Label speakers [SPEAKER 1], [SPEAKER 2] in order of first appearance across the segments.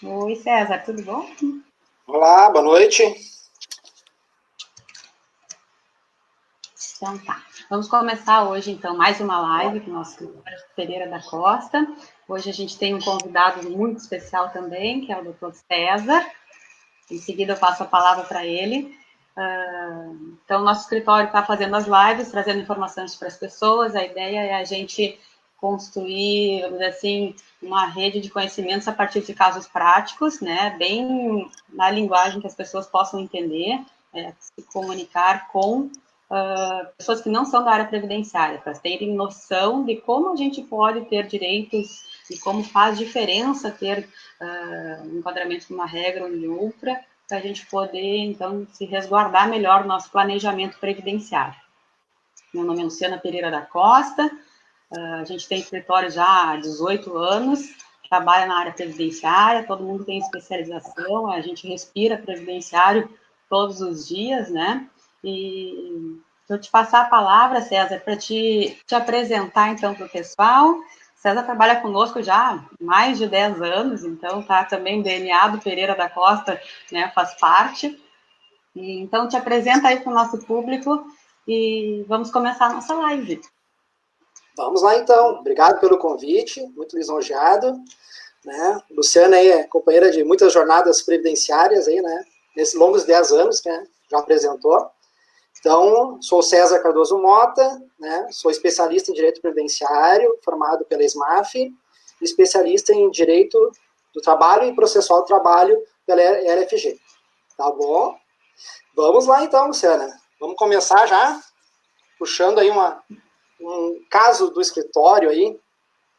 [SPEAKER 1] Oi, César, tudo bom?
[SPEAKER 2] Olá, boa noite.
[SPEAKER 1] Então tá. Vamos começar hoje, então, mais uma live com o nosso escritório Pereira da Costa. Hoje a gente tem um convidado muito especial também, que é o Dr. César. Em seguida eu passo a palavra para ele. Então, nosso escritório está fazendo as lives, trazendo informações para as pessoas. A ideia é a gente construir, vamos dizer assim, uma rede de conhecimentos a partir de casos práticos, né? Bem na linguagem que as pessoas possam entender, se comunicar com pessoas que não são da área previdenciária, para terem noção de como a gente pode ter direitos e como faz diferença ter um enquadramento de uma regra ou de outra, para a gente poder, então, se resguardar melhor no nosso planejamento previdenciário. Meu nome é Luciana Pereira da Costa, a gente tem escritório já há 18 anos, trabalha na área previdenciária, todo mundo tem especialização, a gente respira previdenciário todos os dias, né? E vou te passar a palavra, César, para te apresentar, então, para o pessoal. César trabalha conosco já há mais de 10 anos, então tá também o DNA do Pereira da Costa, né, faz parte. E, então, te apresenta aí para o nosso público e vamos começar a nossa live.
[SPEAKER 2] Vamos lá então. Obrigado pelo convite, muito lisonjeado. Né? Luciana aí é companheira de muitas jornadas previdenciárias aí, né? Nesses longos 10 anos que já apresentou. Então, sou César Cardoso Mota, né? Sou especialista em Direito Previdenciário, formado pela SMAF, especialista em Direito do Trabalho e Processual do Trabalho pela LFG. Tá bom? Vamos lá então, Luciana. Vamos começar já, puxando aí um caso do escritório aí.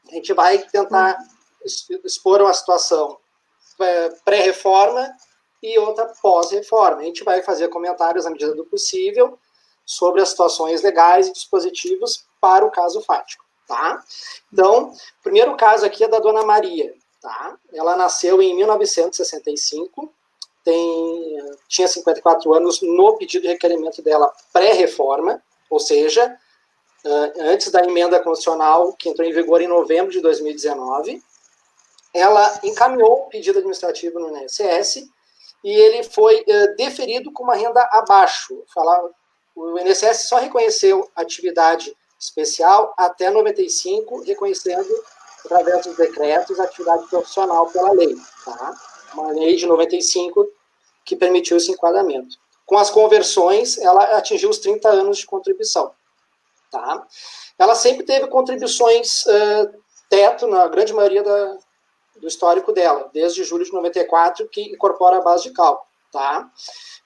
[SPEAKER 2] A gente vai tentar expor uma situação pré-reforma e outra pós-reforma. A gente vai fazer comentários à medida do possível sobre as situações legais e dispositivos para o caso fático, tá? Então, o primeiro caso aqui é da Dona Maria, tá? Ela nasceu em 1965, tinha 54 anos no pedido de requerimento dela pré-reforma, ou seja, antes da emenda constitucional que entrou em vigor em novembro de 2019, ela encaminhou o pedido administrativo no INSS e ele foi deferido com uma renda abaixo. O INSS só reconheceu atividade especial até 95, reconhecendo, através dos decretos, a atividade profissional pela lei. Tá? Uma lei de 95 que permitiu esse enquadramento. Com as conversões, ela atingiu os 30 anos de contribuição. Tá? Ela sempre teve contribuições teto, na grande maioria do histórico dela, desde julho de 94, que incorpora a base de cálculo. Tá?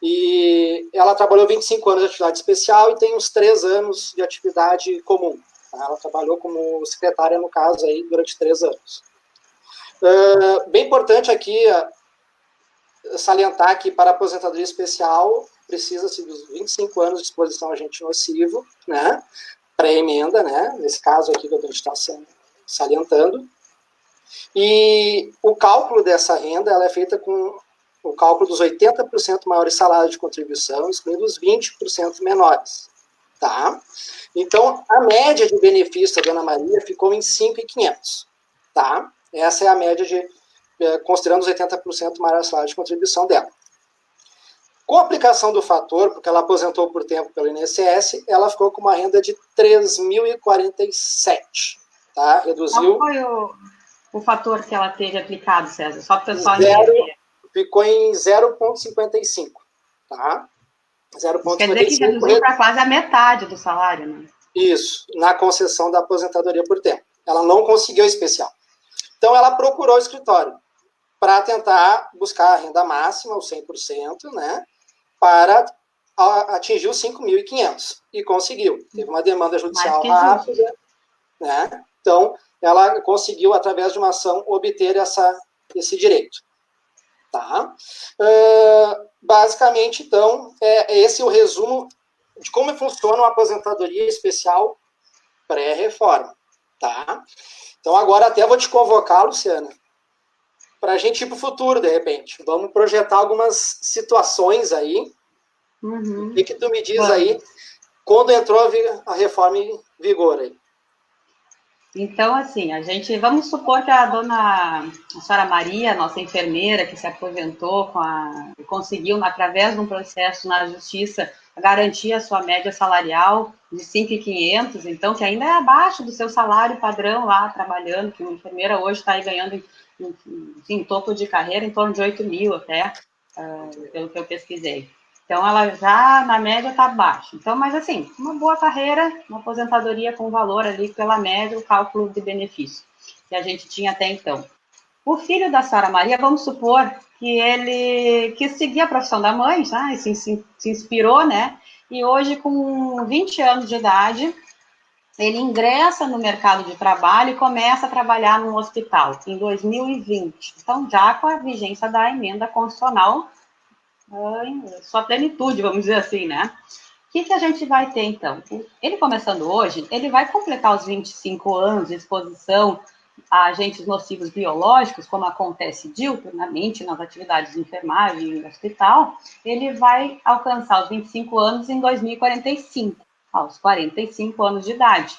[SPEAKER 2] E ela trabalhou 25 anos de atividade especial e tem uns 3 anos de atividade comum. Tá? Ela trabalhou como secretária, no caso, aí, durante 3 anos. Bem importante aqui salientar que para a aposentadoria especial precisa-se dos 25 anos de exposição a agente nocivo, né? Pré-emenda, né? Nesse caso aqui que a gente está salientando. E o cálculo dessa renda ela é feita com o cálculo dos 80% maiores salários de contribuição, excluindo os 20% menores. Tá? Então, a média de benefício da Dona Maria ficou em 5.500. Tá? Essa é a média considerando os 80% maior salário de contribuição dela. Com a aplicação do fator, porque ela aposentou por tempo pelo INSS, ela ficou com uma renda de 3.047. Tá? Reduziu.
[SPEAKER 1] Qual foi o fator que ela teve aplicado, César? Só para o pessoal entender.
[SPEAKER 2] Ficou em 0,55. Tá?
[SPEAKER 1] 0,55. Quer dizer que reduziu para quase a metade do salário, né?
[SPEAKER 2] Isso, na concessão da aposentadoria por tempo. Ela não conseguiu especial. Então, ela procurou o escritório para tentar buscar a renda máxima, os 100%, né, para atingir os 5.500. E conseguiu. Teve uma demanda judicial rápida, né? Então, ela conseguiu, através de uma ação, obter esse direito. Tá? Basicamente, então, esse é o resumo de como funciona uma aposentadoria especial pré-reforma. Tá? Então, agora até vou te convocar, Luciana, para a gente ir para o futuro, de repente. Vamos projetar algumas situações aí.
[SPEAKER 1] Uhum.
[SPEAKER 2] O que tu me diz aí, quando entrou a reforma em vigor aí?
[SPEAKER 1] Então, assim, vamos supor que a senhora Maria, nossa enfermeira, que se aposentou conseguiu, através de um processo na justiça, garantir a sua média salarial de 5.500, então, que ainda é abaixo do seu salário padrão lá, trabalhando, que uma enfermeira hoje está aí ganhando, em topo de carreira, em torno de 8.000 até, pelo que eu pesquisei. Então, ela já, na média, está baixa. Então, mas assim, uma boa carreira, uma aposentadoria com valor ali pela média, o cálculo de benefício que a gente tinha até então. O filho da senhora Maria, vamos supor que ele quis seguir a profissão da mãe, tá? E se inspirou, né? E hoje, com 20 anos de idade, ele ingressa no mercado de trabalho e começa a trabalhar num hospital em 2020. Então, já com a vigência da emenda constitucional em sua plenitude, vamos dizer assim, né? O que a gente vai ter, então? Ele começando hoje, ele vai completar os 25 anos de exposição a agentes nocivos biológicos, como acontece diuturnamente nas atividades de enfermagem e no hospital, ele vai alcançar os 25 anos em 2045, aos 45 anos de idade.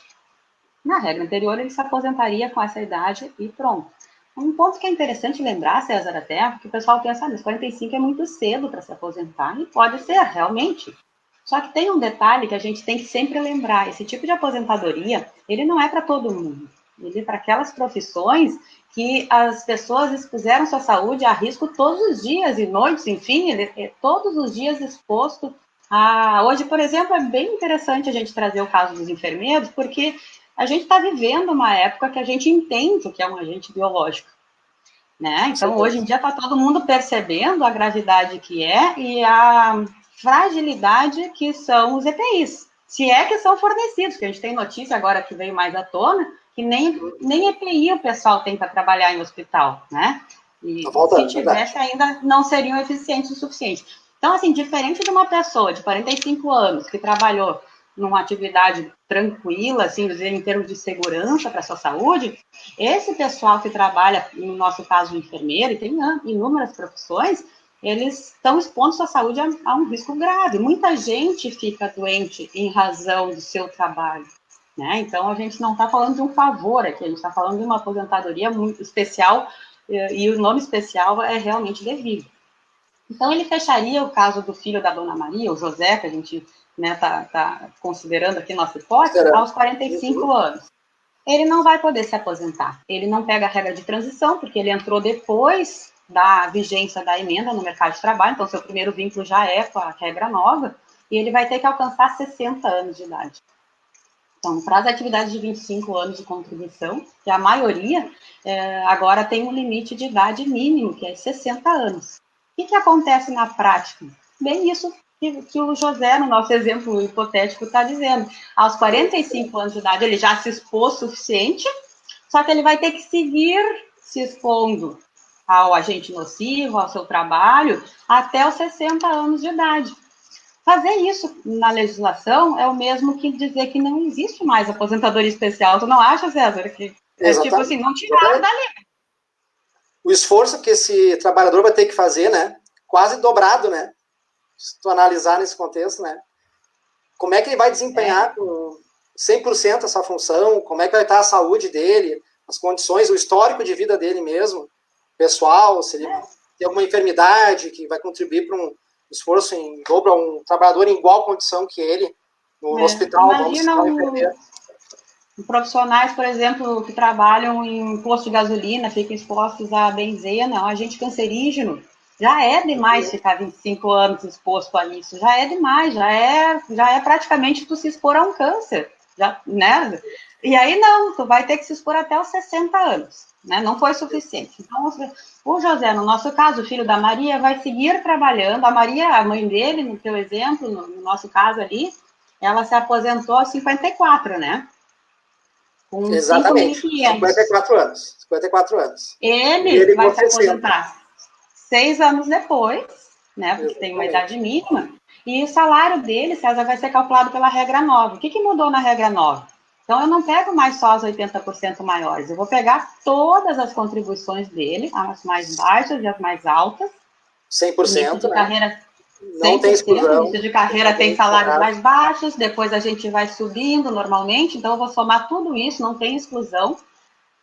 [SPEAKER 1] Na regra anterior, ele se aposentaria com essa idade e pronto. Um ponto que é interessante lembrar, César, até, porque o pessoal pensa, mas 45 é muito cedo para se aposentar, e pode ser, realmente. Só que tem um detalhe que a gente tem que sempre lembrar, esse tipo de aposentadoria, ele não é para todo mundo. Ele é para aquelas profissões que as pessoas expuseram sua saúde a risco todos os dias e noites, enfim, ele é todos os dias exposto a... Hoje, por exemplo, é bem interessante a gente trazer o caso dos enfermeiros, porque a gente está vivendo uma época que a gente entende o que é um agente biológico, né? Então, hoje em dia está todo mundo percebendo a gravidade que é e a fragilidade que são os EPIs, se é que são fornecidos, que a gente tem notícia agora que veio mais à tona, que nem EPI o pessoal tem para trabalhar em hospital, né? E se tivesse, ainda não seriam eficientes o suficiente. Então, assim, diferente de uma pessoa de 45 anos que trabalhou numa atividade tranquila, assim, em termos de segurança para a sua saúde, esse pessoal que trabalha, no nosso caso, enfermeiro, e tem inúmeras profissões, eles estão expondo sua saúde a um risco grave. Muita gente fica doente em razão do seu trabalho, né? Então, a gente não está falando de um favor aqui, a gente está falando de uma aposentadoria muito especial, e o nome especial é realmente devido. Então, ele fecharia o caso do filho da Dona Maria, o José, que a gente tá considerando aqui nossa hipótese, aos 45 anos. Ele não vai poder se aposentar. Ele não pega a regra de transição, porque ele entrou depois da vigência da emenda no mercado de trabalho, então seu primeiro vínculo já é com a regra nova, e ele vai ter que alcançar 60 anos de idade. Então, para as atividades de 25 anos de contribuição, que a maioria agora tem um limite de idade mínimo, que é 60 anos. O que acontece na prática? Bem isso que o José, no nosso exemplo hipotético, está dizendo. Aos 45 anos de idade, ele já se expôs o suficiente, só que ele vai ter que seguir se expondo ao agente nocivo, ao seu trabalho, até os 60 anos de idade. Fazer isso na legislação é o mesmo que dizer que não existe mais aposentadoria especial. Tu não acha, César? Que é tipo assim, não tiraram da lei.
[SPEAKER 2] O esforço que esse trabalhador vai ter que fazer, né? Quase dobrado, né? Se tu analisar nesse contexto, né? Como é que ele vai desempenhar com 100% essa função? Como é que vai estar a saúde dele, as condições, o histórico de vida dele mesmo, pessoal, se ele tem alguma enfermidade que vai contribuir para um esforço em dobro a um trabalhador em igual condição que ele no hospital.
[SPEAKER 1] Imagina profissionais, por exemplo, que trabalham em posto de gasolina, ficam expostos a benzena, um agente cancerígeno. Já é demais ficar 25 anos exposto a isso, já é demais, já é praticamente tu se expor a um câncer, já, né? E aí não, tu vai ter que se expor até os 60 anos, né? Não foi suficiente. Então, o José, no nosso caso, o filho da Maria, vai seguir trabalhando. A Maria, a mãe dele, no teu exemplo, no nosso caso ali, ela se aposentou aos 54, né? Com
[SPEAKER 2] exatamente, 54 anos. 54 anos.
[SPEAKER 1] Ele vai se aposentar 6 anos depois, né? Porque tem uma idade mínima. E o salário dele, César, vai ser calculado pela regra nova. O que mudou na regra nova? Então, eu não pego mais só as 80% maiores. Eu vou pegar todas as contribuições dele, as mais baixas e as mais altas.
[SPEAKER 2] 100%,
[SPEAKER 1] de carreira,
[SPEAKER 2] Não tem exclusão.
[SPEAKER 1] Início de carreira tem salários mais baixos, depois a gente vai subindo normalmente, então eu vou somar tudo isso, não tem exclusão.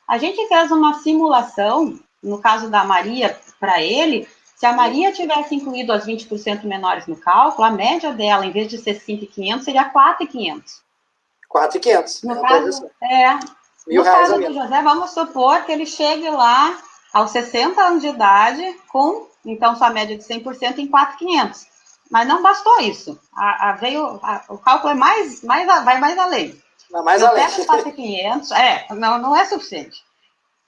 [SPEAKER 1] A gente fez uma simulação, no caso da Maria, para ele, se a Maria tivesse incluído as 20% menores no cálculo, a média dela, em vez de ser 5.500, seria 4.500.
[SPEAKER 2] 4.500.
[SPEAKER 1] No caso, no caso do José, vamos supor que ele chegue lá aos 60 anos de idade com, então, sua média de 100% em 4.500. Mas não bastou isso. O cálculo vai mais além.
[SPEAKER 2] Mais além.
[SPEAKER 1] Pega os 4.500, não é suficiente.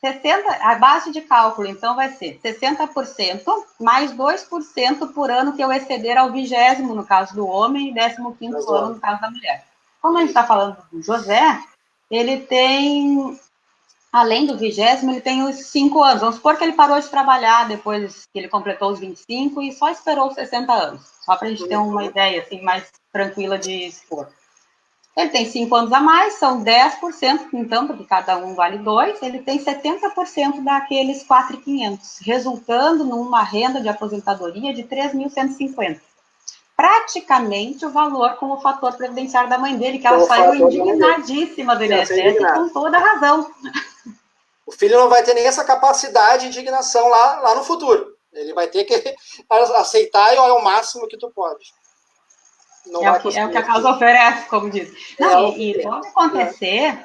[SPEAKER 1] 60, a base de cálculo, então, vai ser 60% mais 2% por ano que eu exceder ao 20º, no caso do homem, e 15º ano, no caso da mulher. Como a gente está falando do José, ele tem, além do 20º, ele tem os 5 anos. Vamos supor que ele parou de trabalhar depois que ele completou os 25 e só esperou os 60 anos. Só para a gente ter uma ideia assim, mais tranquila de expor. Ele tem 5 anos a mais, são 10%, então, porque cada um vale 2, ele tem 70% daqueles 4.500, resultando numa renda de aposentadoria de 3.150. Praticamente o valor com o fator previdenciário da mãe dele, que ela saiu indignadíssima do INSS, com toda a razão.
[SPEAKER 2] O filho não vai ter nem essa capacidade de indignação lá no futuro. Ele vai ter que aceitar e olha o máximo que tu pode.
[SPEAKER 1] É o que a causa oferece, como diz. Não, e pode acontecer,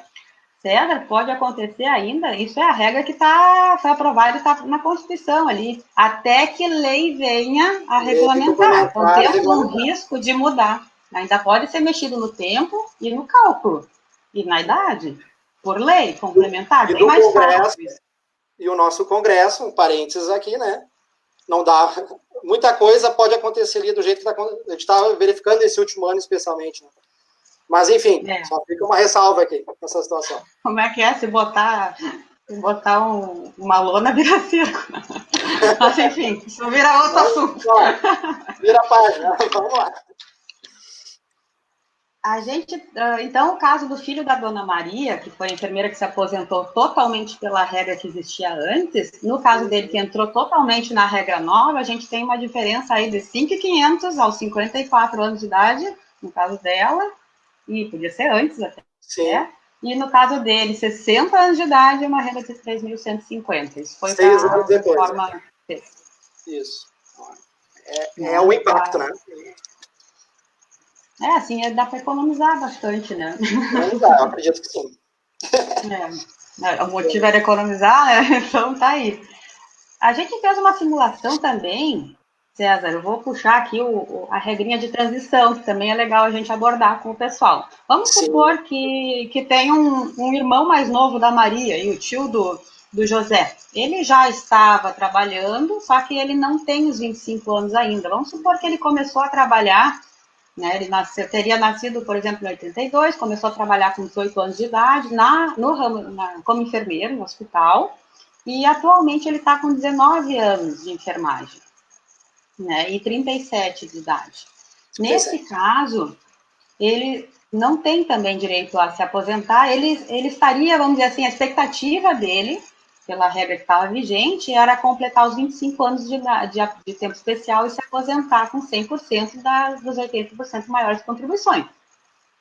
[SPEAKER 1] César, pode acontecer ainda, isso é a regra que foi aprovada e está na Constituição ali, até que lei venha a regulamentar. Então, temos um risco de mudar. Ainda pode ser mexido no tempo e no cálculo, e na idade, por lei complementar, bem mais fácil.
[SPEAKER 2] E o nosso Congresso, um parênteses aqui, né? Não dá... Muita coisa pode acontecer ali do jeito que a gente está verificando esse último ano, especialmente. Né? Mas, enfim, só fica uma ressalva aqui nessa situação.
[SPEAKER 1] Como é que é? Se botar uma lona, vira circo. Mas, enfim, isso vira outro assunto.
[SPEAKER 2] Vira a página, vamos lá.
[SPEAKER 1] Então, o caso do filho da Dona Maria, que foi a enfermeira que se aposentou totalmente pela regra que existia antes, no caso dele, que entrou totalmente na regra nova, a gente tem uma diferença aí de 5.500 aos 54 anos de idade, no caso dela, e podia ser antes até.
[SPEAKER 2] Sim.
[SPEAKER 1] E no caso dele, 60 anos de idade, uma renda de 3.150. Isso foi
[SPEAKER 2] 6 anos depois.
[SPEAKER 1] Forma...
[SPEAKER 2] Isso. É o impacto, né?
[SPEAKER 1] Assim, dá para economizar bastante, né?
[SPEAKER 2] Eu acredito que sim.
[SPEAKER 1] O motivo era economizar, né? Então tá aí. A gente fez uma simulação também, César, eu vou puxar aqui a regrinha de transição, que também é legal a gente abordar com o pessoal. Vamos supor que tem um irmão mais novo da Maria, e o tio do José. Ele já estava trabalhando, só que ele não tem os 25 anos ainda. Vamos supor que ele começou a trabalhar, né? Ele teria nascido, por exemplo, em 82, começou a trabalhar com 18 anos de idade, como enfermeiro no hospital, e atualmente ele está com 19 anos de enfermagem, né, e 37 de idade. Nesse caso, ele não tem também direito a se aposentar, ele estaria, vamos dizer assim, a expectativa dele, pela regra que estava vigente, era completar os 25 anos de tempo especial e se aposentar com 100% dos 80% maiores contribuições.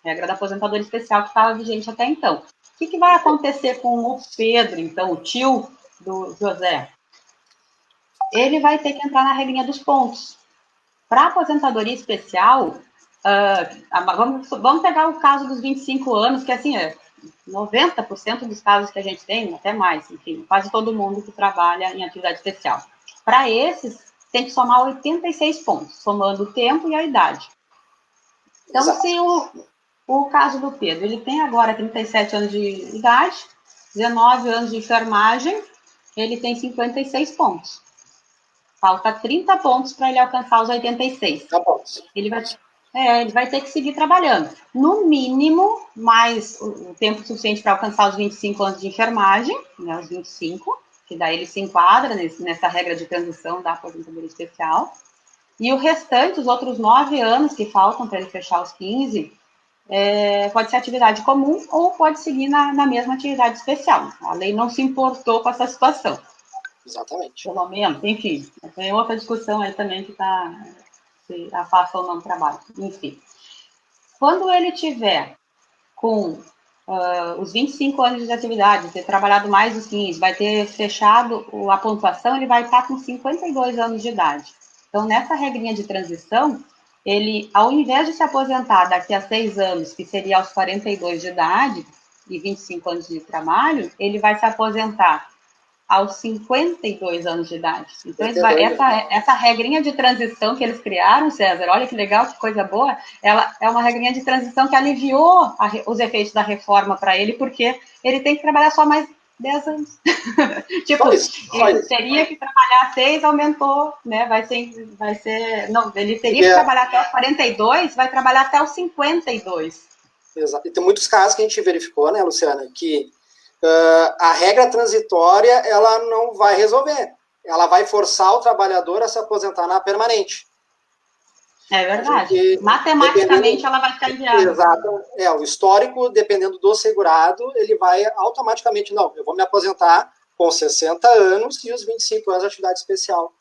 [SPEAKER 1] Regra da aposentadoria especial que estava vigente até então. O que vai acontecer com o Pedro, então, o tio do José? Ele vai ter que entrar na regrinha dos pontos. Para aposentadoria especial, vamos pegar o caso dos 25 anos, que assim, 90% dos casos que a gente tem, até mais, enfim, quase todo mundo que trabalha em atividade especial. Para esses, tem que somar 86 pontos, somando o tempo e a idade. Então, se o caso do Pedro, ele tem agora 37 anos de idade, 19 anos de enfermagem, ele tem 56 pontos. Falta 30 pontos para ele alcançar os 86. Ele vai ter que seguir trabalhando. No mínimo, mais o tempo suficiente para alcançar os 25 anos de enfermagem, né, os 25, que daí ele se enquadra nessa regra de transição da aposentadoria especial. E o restante, os outros 9 anos que faltam para ele fechar os 15, pode ser atividade comum ou pode seguir na mesma atividade especial. A lei não se importou com essa situação.
[SPEAKER 2] Exatamente.
[SPEAKER 1] Pelo menos, enfim, tem outra discussão aí também que está se afasta ou não do trabalho. Enfim, quando ele tiver com os 25 anos de atividade, ter trabalhado mais os 15, vai ter fechado a pontuação, ele vai estar com 52 anos de idade. Então, nessa regrinha de transição, ele, ao invés de se aposentar daqui a 6 anos, que seria aos 42 de idade, e 25 anos de trabalho, ele vai se aposentar aos 52 anos de idade. Então, essa regrinha de transição que eles criaram, César, olha que legal, que coisa boa, ela é uma regrinha de transição que aliviou os efeitos da reforma para ele, porque ele tem que trabalhar só mais 10 anos. Tipo, ele teria que trabalhar 6, aumentou, né? Não, ele teria que trabalhar até os 42, vai trabalhar até os 52.
[SPEAKER 2] Exato. E tem muitos casos que a gente verificou, né, Luciana, que a regra transitória, ela não vai resolver. Ela vai forçar o trabalhador a se aposentar na permanente.
[SPEAKER 1] É verdade. Matematicamente, ela vai ficar inviável.
[SPEAKER 2] Exato. O histórico, dependendo do segurado, ele vai automaticamente, não, eu vou me aposentar com 60 anos e os 25 anos de atividade especial,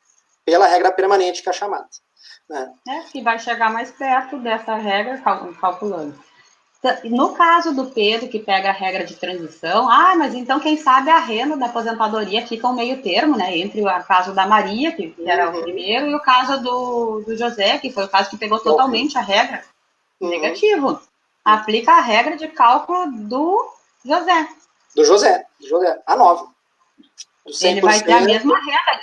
[SPEAKER 2] pela regra permanente, que é a chamada. Né?
[SPEAKER 1] Que vai chegar mais perto dessa regra, calculando. No caso do Pedro, que pega a regra de transição, mas então, quem sabe, a renda da aposentadoria fica um meio termo, né, entre o caso da Maria, que era o primeiro, e o caso do José, que foi o caso que pegou totalmente a regra. Negativo. Aplica a regra de cálculo do José.
[SPEAKER 2] Do José, a 9.
[SPEAKER 1] Ele vai ter a mesma renda,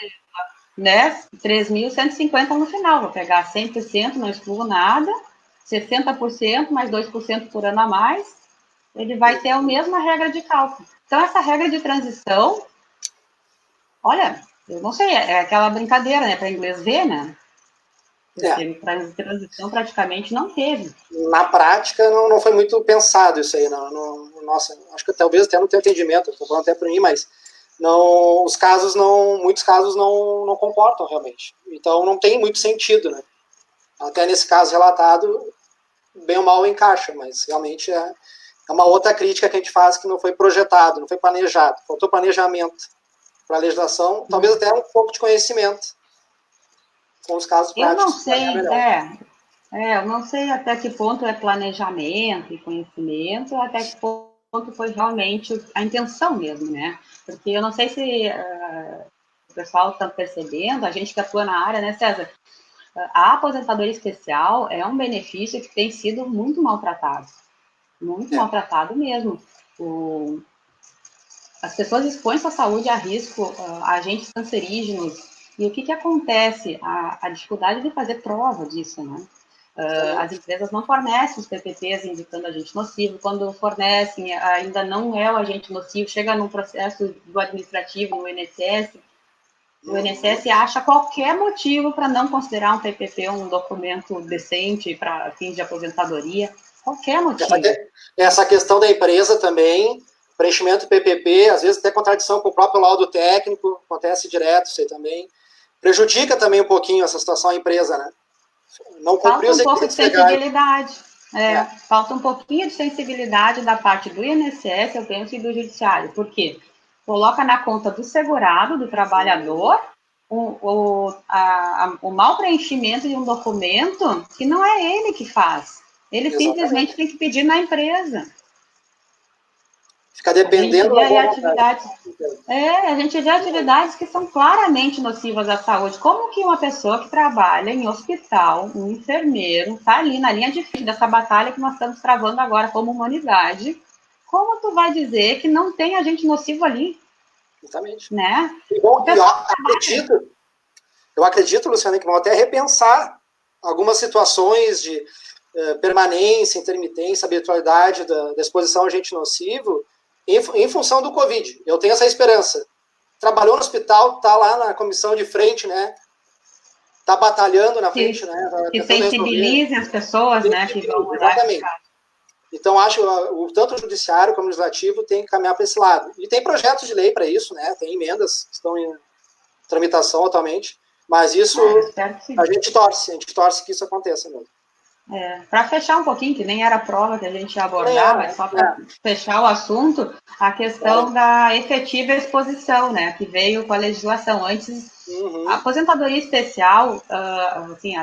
[SPEAKER 1] né, 3.150 no final. Vou pegar 100%, não excluo nada, 60%, mais 2% por ano a mais, ele vai ter a mesma regra de cálculo. Então, essa regra de transição, olha, eu não sei, é aquela brincadeira, né, para inglês ver, né? Transição praticamente não teve.
[SPEAKER 2] Na prática, não foi muito pensado isso aí. Nossa, acho que talvez até não tenha entendimento, estou falando até para mim, mas muitos casos não comportam realmente. Então, não tem muito sentido, né? Até nesse caso relatado, bem ou mal encaixa, mas realmente é uma outra crítica que a gente faz, que não foi projetado, não foi planejado, faltou planejamento para a legislação, talvez até um pouco de conhecimento com os casos práticos.
[SPEAKER 1] Eu não sei, eu não sei até que ponto é planejamento e conhecimento, até que ponto foi realmente a intenção mesmo, né? Porque eu não sei se o pessoal está percebendo, a gente que atua na área, né, César? A aposentadoria especial é um benefício que tem sido muito maltratado. Muito maltratado mesmo. As pessoas expõem sua saúde a risco, agentes cancerígenos. E o que acontece? A dificuldade de fazer prova disso, né? As empresas não fornecem os PPPs indicando agente nocivo. Quando fornecem, ainda não é o agente nocivo. Chega num processo do administrativo, no INSS, o INSS acha qualquer motivo para não considerar um PPP um documento decente para fins de aposentadoria. Qualquer motivo.
[SPEAKER 2] Essa questão da empresa também, preenchimento do PPP, às vezes até contradição com o próprio laudo técnico, acontece direto isso aí também. Prejudica também um pouquinho essa situação a empresa, né? Não
[SPEAKER 1] falta um pouco de sensibilidade. Falta um pouquinho de sensibilidade da parte do INSS, eu penso, e do judiciário. Por quê? Coloca na conta do segurado, do trabalhador, o mau preenchimento de um documento que não é ele que faz. Ele simplesmente tem que pedir na empresa.
[SPEAKER 2] Fica dependendo
[SPEAKER 1] da atividades. A gente vê atividades que são claramente nocivas à saúde. Como que uma pessoa que trabalha em hospital, um enfermeiro, está ali na linha de frente dessa batalha que nós estamos travando agora como humanidade, como tu vai dizer que não tem agente nocivo ali?
[SPEAKER 2] Exatamente.
[SPEAKER 1] Né?
[SPEAKER 2] Bom, eu acredito, Luciana, que vão até repensar algumas situações de permanência, intermitência, habitualidade da exposição a agente nocivo em função do Covid. Eu tenho essa esperança. Trabalhou no hospital, está lá na comissão de frente, né? Está batalhando na frente, né?
[SPEAKER 1] Que sensibilizem as pessoas, né? Que vão mudar.
[SPEAKER 2] Exatamente. Então, acho que tanto o judiciário como o legislativo tem que caminhar para esse lado. E tem projetos de lei para isso, né? Tem emendas que estão em tramitação atualmente. Mas isso a gente torce que isso aconteça mesmo.
[SPEAKER 1] Para fechar um pouquinho, que nem era a prova que a gente ia abordar, mas só para fechar o assunto, a questão da efetiva exposição, né? Que veio com a legislação. Antes, a aposentadoria especial, assim,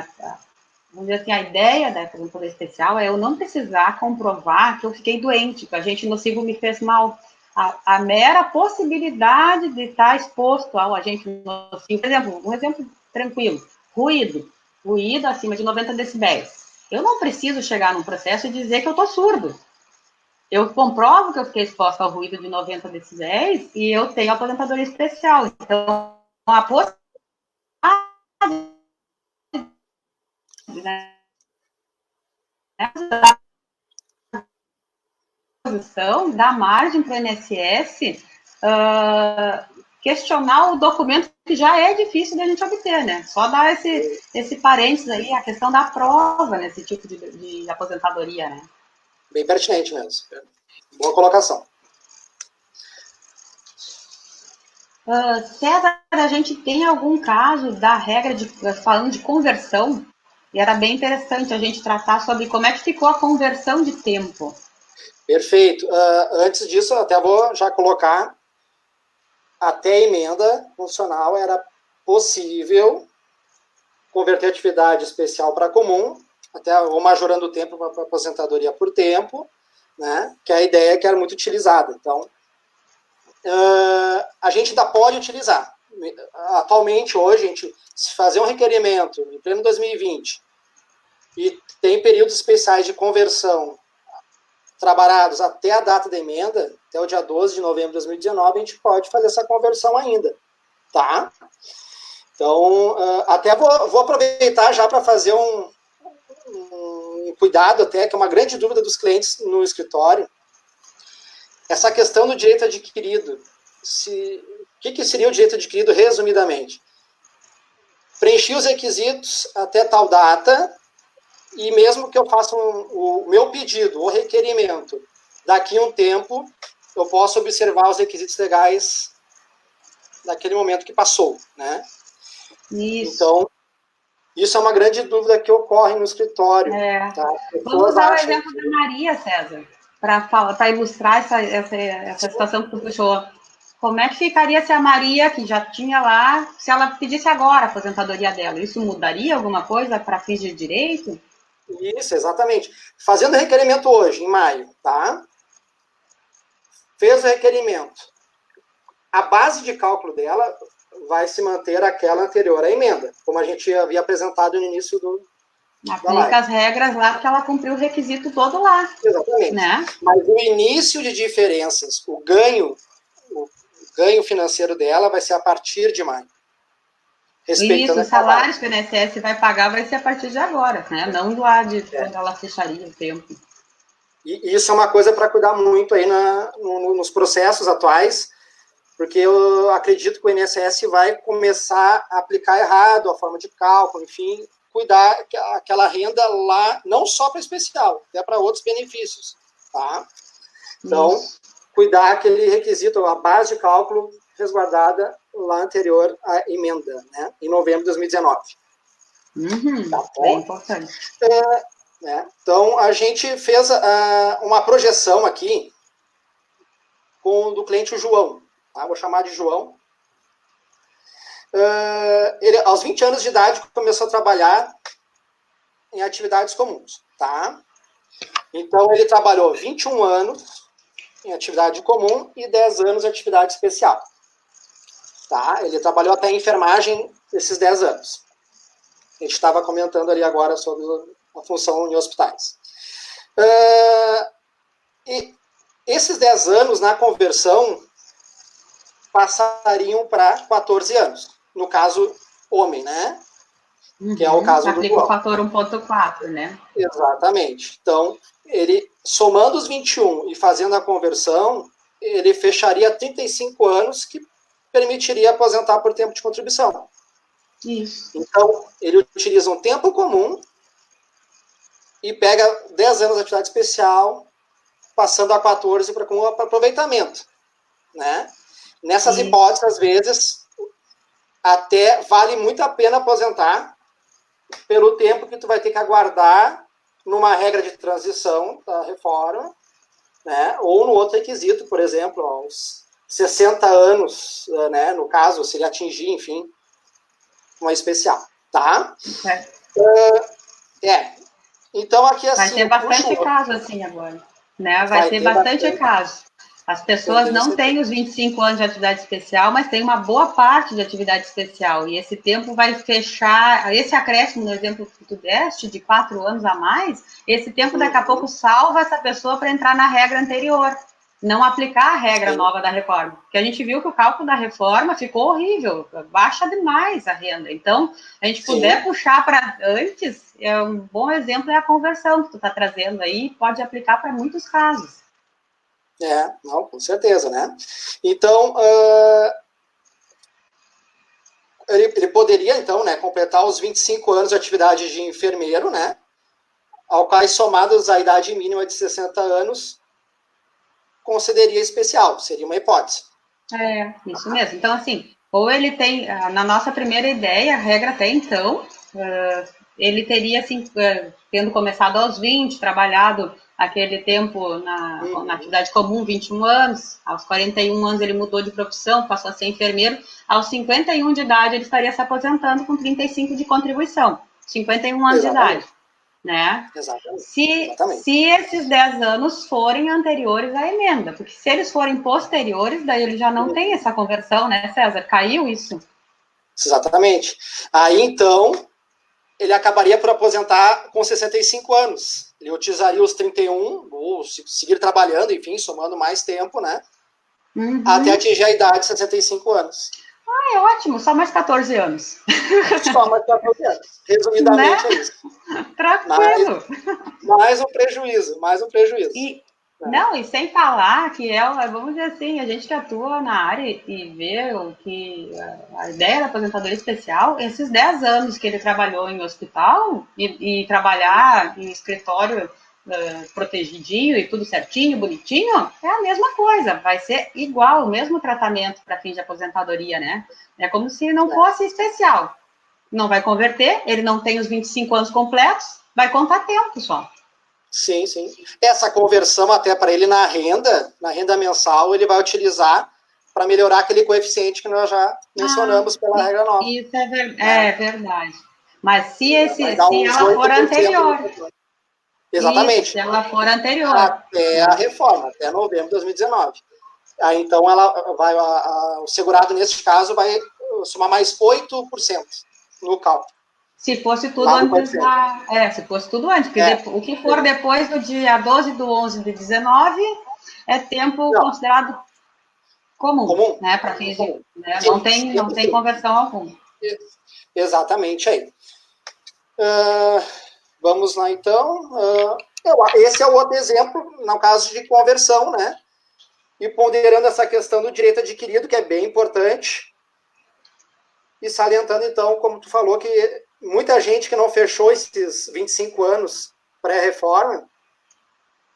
[SPEAKER 1] vamos dizer assim, a ideia da aposentadoria especial é eu não precisar comprovar que eu fiquei doente, que o agente nocivo me fez mal. A mera possibilidade de estar exposto ao agente nocivo, por exemplo, um exemplo tranquilo, ruído acima de 90 decibéis. Eu não preciso chegar num processo e dizer que eu estou surdo. Eu comprovo que eu fiquei exposta ao ruído de 90 decibéis e eu tenho aposentadoria especial. Então, a possibilidade, né, dá margem para o INSS questionar o documento que já é difícil da gente obter, né? Só dar esse parênteses aí, a questão da prova nesse tipo de aposentadoria, né?
[SPEAKER 2] Bem pertinente mesmo. Boa colocação.
[SPEAKER 1] César, a gente tem algum caso da regra falando de conversão, e era bem interessante a gente tratar sobre como é que ficou a conversão de tempo.
[SPEAKER 2] Perfeito. Antes disso, até vou já colocar, até a emenda funcional era possível converter atividade especial para comum, até ou majorando o tempo para aposentadoria por tempo, né, que é a ideia que era muito utilizada. Então, a gente ainda pode utilizar. Atualmente, hoje, a gente, se fazer um requerimento em pleno 2020 e tem períodos especiais de conversão trabalhados até a data da emenda, até o dia 12 de novembro de 2019, a gente pode fazer essa conversão ainda, tá? Então, até vou aproveitar já para fazer um cuidado até, que é uma grande dúvida dos clientes no escritório, essa questão do direito adquirido. O que seria o direito adquirido, resumidamente? Preenchi os requisitos até tal data, e mesmo que eu faça o meu pedido, o requerimento, daqui a um tempo, eu posso observar os requisitos legais daquele momento que passou, né?
[SPEAKER 1] Isso.
[SPEAKER 2] Então, isso é uma grande dúvida que ocorre no escritório. Tá?
[SPEAKER 1] Vamos usar o exemplo da Maria, César, para ilustrar essa situação que tu puxou. Como é que ficaria se a Maria, que já tinha lá, se ela pedisse agora a aposentadoria dela? Isso mudaria alguma coisa para fins de direito?
[SPEAKER 2] Isso, exatamente. Fazendo o requerimento hoje, em maio, tá? Fez o requerimento. A base de cálculo dela vai se manter aquela anterior à emenda, como a gente havia apresentado no início do,
[SPEAKER 1] Aplica as regras lá, porque ela cumpriu o requisito todo lá.
[SPEAKER 2] Exatamente.
[SPEAKER 1] Né?
[SPEAKER 2] Mas o início de diferenças, o ganho financeiro dela vai ser a partir de maio.
[SPEAKER 1] Isso, os salários que o INSS vai pagar vai ser a partir de agora, né? Não lá de quando ela fecharia o tempo.
[SPEAKER 2] E isso é uma coisa para cuidar muito aí nos processos atuais, porque eu acredito que o INSS vai começar a aplicar errado a forma de cálculo, enfim, cuidar aquela renda lá, não só para especial, até para outros benefícios, tá? Então, cuidar aquele requisito, a base de cálculo resguardada lá anterior à emenda, né, em novembro de 2019.
[SPEAKER 1] Tá bem importante.
[SPEAKER 2] Né? Então, a gente fez uma projeção aqui do cliente João. Tá? Vou chamar de João. Ele, aos 20 anos de idade, começou a trabalhar em atividades comuns. Tá? Então, ele trabalhou 21 anos em atividade comum e 10 anos em atividade especial. Tá? Ele trabalhou até em enfermagem esses 10 anos. A gente estava comentando ali agora sobre a função em hospitais. E esses 10 anos na conversão passariam para 14 anos. No caso, homem, né? Que é o caso do
[SPEAKER 1] aplica o fator 1.4, né?
[SPEAKER 2] Exatamente. Então, ele, somando os 21 e fazendo a conversão, ele fecharia 35 anos, que permitiria aposentar por tempo de contribuição.
[SPEAKER 1] Isso.
[SPEAKER 2] Então, ele utiliza um tempo comum e pega 10 anos de atividade especial, passando a 14 para aproveitamento. Né? Nessas hipóteses, às vezes, até vale muito a pena aposentar pelo tempo que tu vai ter que aguardar numa regra de transição da reforma, né? Ou no outro requisito, por exemplo, aos 60 anos, né? No caso, se ele atingir, enfim, uma especial, tá? Então, aqui assim...
[SPEAKER 1] Vai ter bastante caso assim agora, né? Vai ter bastante caso. As pessoas não têm os 25 anos de atividade especial, mas tem uma boa parte de atividade especial. E esse tempo vai fechar, esse acréscimo no exemplo que tu deste, de 4 anos a mais, esse tempo daqui a pouco salva essa pessoa para entrar na regra anterior. Não aplicar a regra nova da reforma. Porque a gente viu que o cálculo da reforma ficou horrível, baixa demais a renda. Então, a gente puder puxar para antes, um bom exemplo é a conversão que tu está trazendo aí, pode aplicar para muitos casos.
[SPEAKER 2] Não, com certeza, né? Então, ele poderia, então, né, completar os 25 anos de atividade de enfermeiro, né? Ao quais, somados à idade mínima de 60 anos, concederia especial, seria uma hipótese.
[SPEAKER 1] Isso mesmo. Então, assim, ou ele tem, na nossa primeira ideia, a regra até então, ele teria, assim, tendo começado aos 20, trabalhado aquele tempo na atividade comum, 21 anos, aos 41 anos ele mudou de profissão, passou a ser enfermeiro, aos 51 de idade ele estaria se aposentando com 35 de contribuição, 51 anos de idade, né?
[SPEAKER 2] Exatamente.
[SPEAKER 1] Se esses 10 anos forem anteriores à emenda, porque se eles forem posteriores, daí ele já não tem essa conversão, né, César? Caiu isso?
[SPEAKER 2] Exatamente. Aí, então, ele acabaria por aposentar com 65 anos. Ele utilizaria os 31, ou seguir trabalhando, enfim, somando mais tempo, né? Até atingir a idade de 65 anos.
[SPEAKER 1] É ótimo, só mais 14 anos.
[SPEAKER 2] Só mais 14 anos. Resumidamente, é isso.
[SPEAKER 1] Tranquilo.
[SPEAKER 2] Mais um prejuízo.
[SPEAKER 1] Não, e sem falar que vamos dizer assim, a gente que atua na área e vê o que a ideia da aposentadoria especial, esses 10 anos que ele trabalhou em hospital e trabalhar em escritório protegidinho e tudo certinho, bonitinho, é a mesma coisa, vai ser igual, o mesmo tratamento para fins de aposentadoria, né? É como se não fosse especial. Não vai converter, ele não tem os 25 anos completos, vai contar tempo só.
[SPEAKER 2] Sim. Essa conversão até para ele na renda mensal, ele vai utilizar para melhorar aquele coeficiente que nós já mencionamos pela regra nova.
[SPEAKER 1] Isso é verdade. Mas se ela for anterior.
[SPEAKER 2] Exatamente.
[SPEAKER 1] Isso, se ela for anterior.
[SPEAKER 2] Até a reforma, até novembro de 2019. Aí, então, o segurado, nesse caso, vai somar mais 8% no cálculo.
[SPEAKER 1] Se fosse tudo antes se fosse tudo antes, porque o que for depois do dia 12/11 de 19 é tempo considerado comum, né? Para fins de. Né, não tem conversão alguma.
[SPEAKER 2] Exatamente aí. Vamos lá, então. Esse é o outro exemplo, no caso de conversão, né? E ponderando essa questão do direito adquirido, que é bem importante. E salientando, então, como tu falou, que muita gente que não fechou esses 25 anos pré-reforma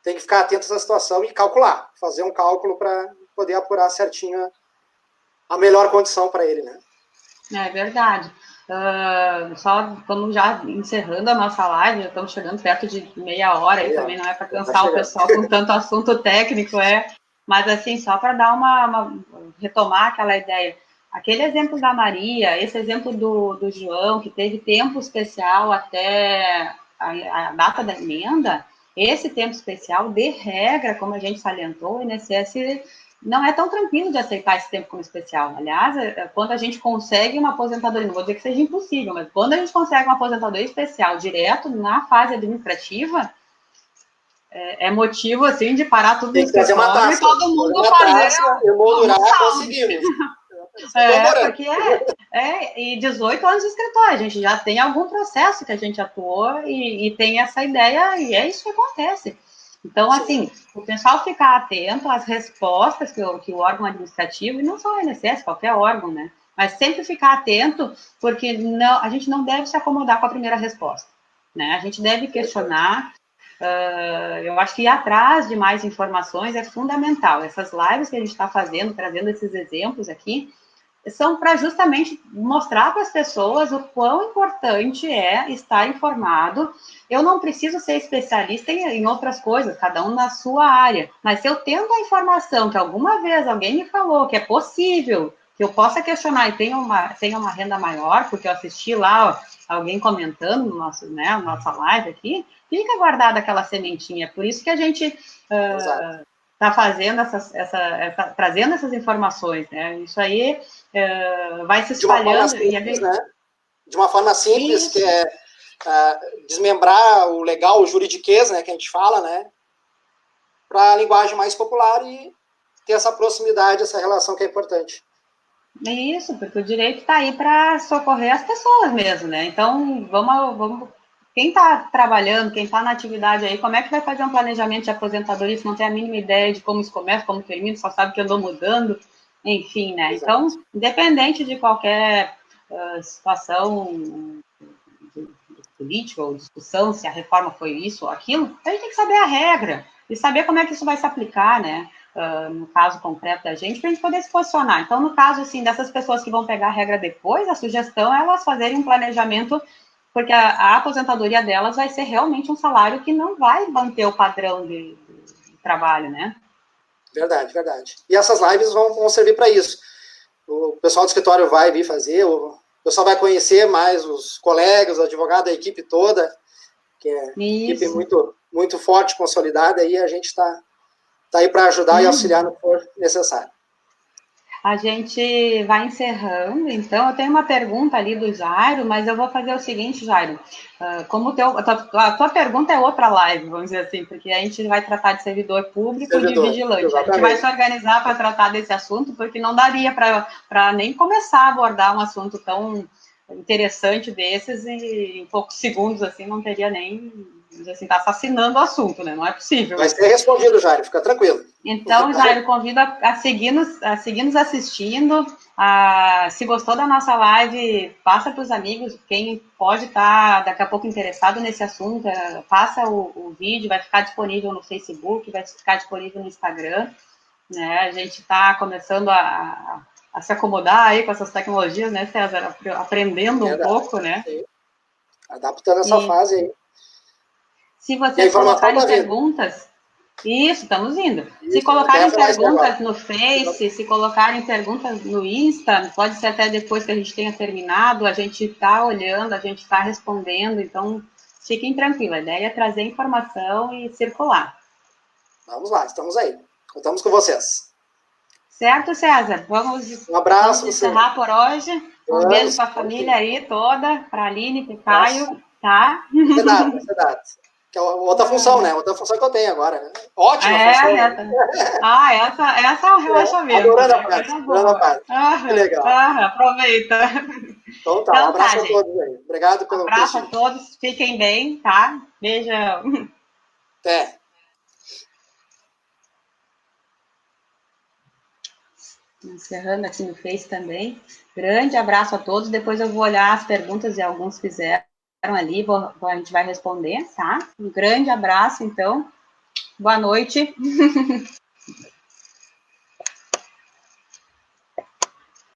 [SPEAKER 2] tem que ficar atento a essa situação e calcular, fazer um cálculo para poder apurar certinho a melhor condição para ele, né?
[SPEAKER 1] É verdade. Só estamos já encerrando a nossa live, já estamos chegando perto de meia hora, aí também não é para cansar o pessoal com tanto assunto técnico, mas assim, só para dar retomar aquela ideia. Aquele exemplo da Maria, esse exemplo do João, que teve tempo especial até a data da emenda, esse tempo especial, de regra, como a gente salientou, o INSS não é tão tranquilo de aceitar esse tempo como especial. Aliás, quando a gente consegue uma aposentadoria, não vou dizer que seja impossível, mas quando a gente consegue uma aposentadoria especial direto na fase administrativa, é motivo, assim, de parar tudo no escritório e todo mundo fazer...
[SPEAKER 2] Emoldurar, conseguimos.
[SPEAKER 1] Porque e 18 anos de escritório, a gente já tem algum processo que a gente atuou e tem essa ideia, e é isso que acontece. Então, assim, o pessoal ficar atento às respostas que o órgão administrativo, e não só o INSS, qualquer órgão, né? Mas sempre ficar atento, porque a gente não deve se acomodar com a primeira resposta, né? A gente deve questionar. Eu acho que ir atrás de mais informações é fundamental. Essas lives que a gente está fazendo, trazendo esses exemplos aqui, são para justamente mostrar para as pessoas o quão importante é estar informado. Eu não preciso ser especialista em outras coisas, cada um na sua área, mas se eu tendo a informação que alguma vez alguém me falou que é possível que eu possa questionar e tenha uma renda maior, porque eu assisti lá, ó, alguém comentando no nosso, né, nossa live aqui, fica guardada aquela sementinha. Por isso que a gente está fazendo trazendo essas informações, né? Isso aí vai se espalhando.
[SPEAKER 2] De uma forma simples, que é desmembrar o legal, o juridiquês, né, que a gente fala, né, para a linguagem mais popular e ter essa proximidade, essa relação que é importante.
[SPEAKER 1] Isso, porque o direito está aí para socorrer as pessoas mesmo, né? Então, vamos quem está trabalhando, quem está na atividade aí, como é que vai fazer um planejamento de aposentadoria se não tem a mínima ideia de como isso começa, como termina, só sabe que andou mudando, enfim, né?
[SPEAKER 2] Exato.
[SPEAKER 1] Então, independente de qualquer situação política ou discussão, se a reforma foi isso ou aquilo, a gente tem que saber a regra e saber como é que isso vai se aplicar, né? No caso concreto da gente, para a gente poder se posicionar. Então, no caso, assim, dessas pessoas que vão pegar a regra depois, a sugestão é elas fazerem um planejamento, porque a aposentadoria delas vai ser realmente um salário que não vai manter o padrão de trabalho, né?
[SPEAKER 2] Verdade, verdade. E essas lives vão servir para isso. O pessoal do escritório vai vir fazer, o pessoal vai conhecer mais os colegas, o advogado, a equipe toda, que é uma equipe muito, muito forte, consolidada, e a gente está aí para ajudar e auxiliar no que for necessário.
[SPEAKER 1] A gente vai encerrando, então eu tenho uma pergunta ali do Jairo, mas eu vou fazer o seguinte, Jairo, como a tua pergunta é outra live, vamos dizer assim, porque a gente vai tratar de servidor público e de vigilante. Exatamente. A gente vai se organizar para tratar desse assunto, porque não daria para nem começar a abordar um assunto tão interessante desses e em poucos segundos, assim, não teria nem, assim, tá assassinando o assunto, né? Não é possível.
[SPEAKER 2] Vai ser respondido, Jairo, fica tranquilo.
[SPEAKER 1] Então, Jairo, convido a seguir nos assistindo. Se gostou da nossa live, passa para os amigos, quem pode estar daqui a pouco interessado nesse assunto, passa o vídeo, vai ficar disponível no Facebook, vai ficar disponível no Instagram, né? A gente está começando a se acomodar aí com essas tecnologias, né, César? Aprendendo um pouco, né?
[SPEAKER 2] Sim. Adaptando essa fase aí.
[SPEAKER 1] Se vocês colocarem perguntas... Isso, estamos indo. Se colocarem perguntas no Face, se colocarem perguntas no Insta, pode ser até depois que a gente tenha terminado, a gente está olhando, a gente está respondendo, então fiquem tranquilos, a ideia é trazer informação e circular.
[SPEAKER 2] Vamos lá, estamos aí. Contamos com vocês.
[SPEAKER 1] Certo, César?
[SPEAKER 2] Um abraço,
[SPEAKER 1] vamos encerrar por hoje. Um beijo para a família aí toda, para a Aline, para o Caio, tá?
[SPEAKER 2] Verdade. Que é outra função, né? Outra função que eu tenho agora. Né? Ótima função.
[SPEAKER 1] Essa é o relaxamento.
[SPEAKER 2] Adorando a parte. Que legal.
[SPEAKER 1] Aproveita.
[SPEAKER 2] Então tá, um abraço a todos aí. Obrigado pelo
[SPEAKER 1] abraço a todos, fiquem bem, tá? Beijão.
[SPEAKER 2] Até.
[SPEAKER 1] Encerrando aqui no Face também. Grande abraço a todos. Depois eu vou olhar as perguntas e alguns fizeram ali, a gente vai responder, tá? Um grande abraço, então. Boa noite.